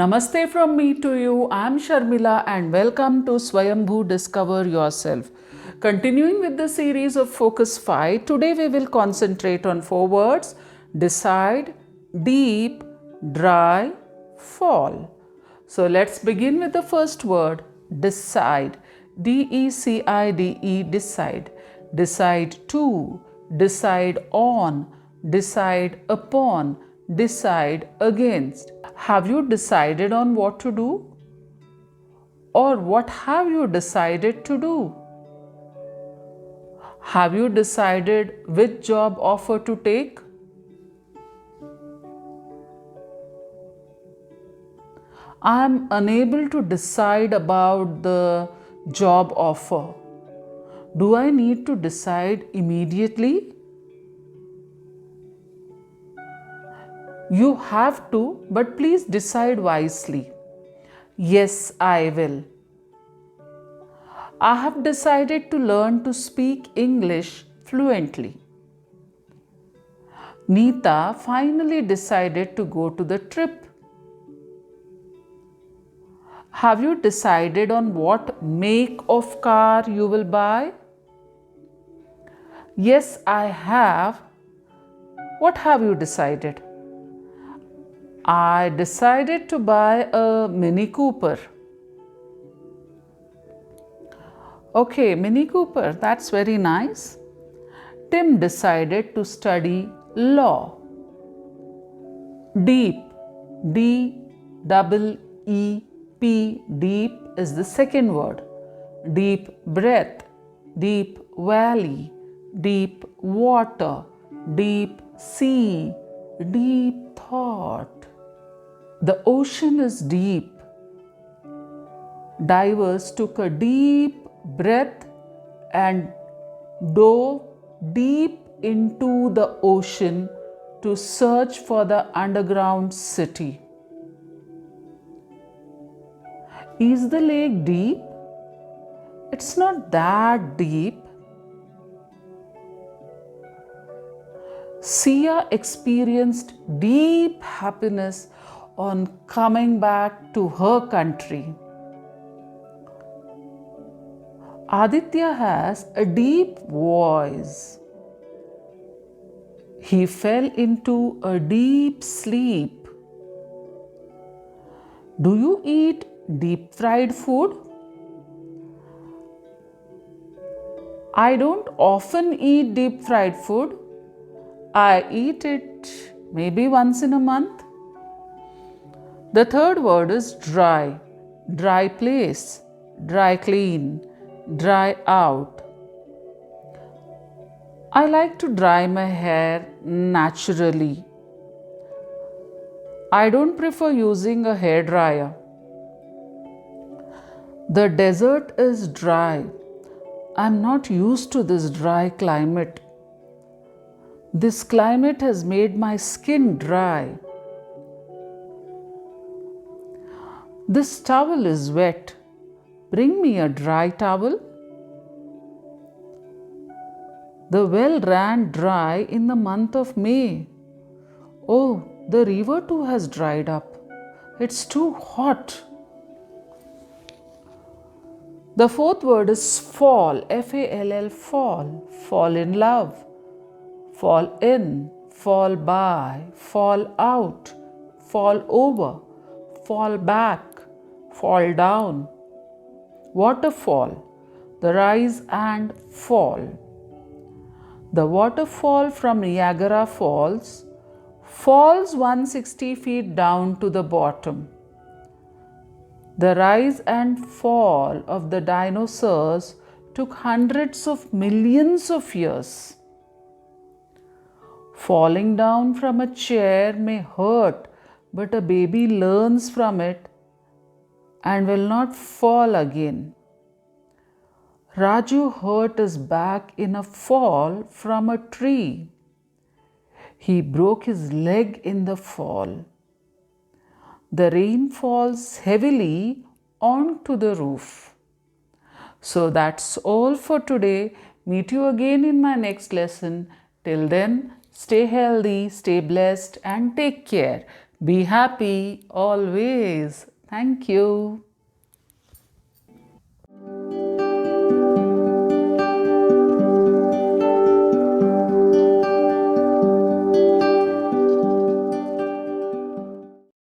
Namaste from me to you. I'm Sharmila and welcome to Swayambhu Discover Yourself. Continuing with the series of Focus 5, today we will concentrate on 4 words: decide, deep, dry, fall. So let's begin with the first word, decide. D-E-C-I-D-E, decide. Decide to, decide on, decide upon, decide against. Have you decided on what to do? Or what have you decided to do? Have you decided which job offer to take? I am unable to decide about the job offer. Do I need to decide immediately? You have to, but please decide wisely. Yes, I will. I have decided to learn to speak English fluently. Neeta finally decided to go to the trip. Have you decided on what make of car you will buy? Yes, I have. What have you decided? I decided to buy a Mini Cooper. Okay, Mini Cooper, that's very nice. Tim decided to study law. Deep, D-E-E-P, deep is the second word. Deep breath, deep valley, deep water, deep sea, deep thought. The ocean is deep. Divers took a deep breath and dove deep into the ocean to search for the underground city. Is the lake deep? It's not that deep. Sia experienced deep happiness on coming back to her country. Aditya has a deep voice. He fell into a deep sleep. Do you eat deep fried food? I don't often eat deep fried food. I eat it maybe once in a month. The third word is dry. Dry place, dry clean, dry out. I like to dry my hair naturally. I don't prefer using a hair dryer. The desert is dry. I'm not used to this dry climate. This climate has made my skin dry. This towel is wet. Bring me a dry towel. The well ran dry in the month of May. Oh, the river too has dried up. It's too hot. The fourth word is fall, F-A-L-L, fall. Fall in love, fall in, fall by, fall out, fall over, fall back, fall down. Waterfall, the rise and fall. The waterfall from Niagara Falls falls 160 feet down to the bottom. The rise and fall of the dinosaurs took hundreds of millions of years. Falling down from a chair may hurt, but a baby learns from it and will not fall again. Raju hurt his back in a fall from a tree. He broke his leg in the fall. The rain falls heavily onto the roof. So that's all for today. Meet you again in my next lesson. Till then, stay healthy, stay blessed, and take care. Be happy always. Thank you.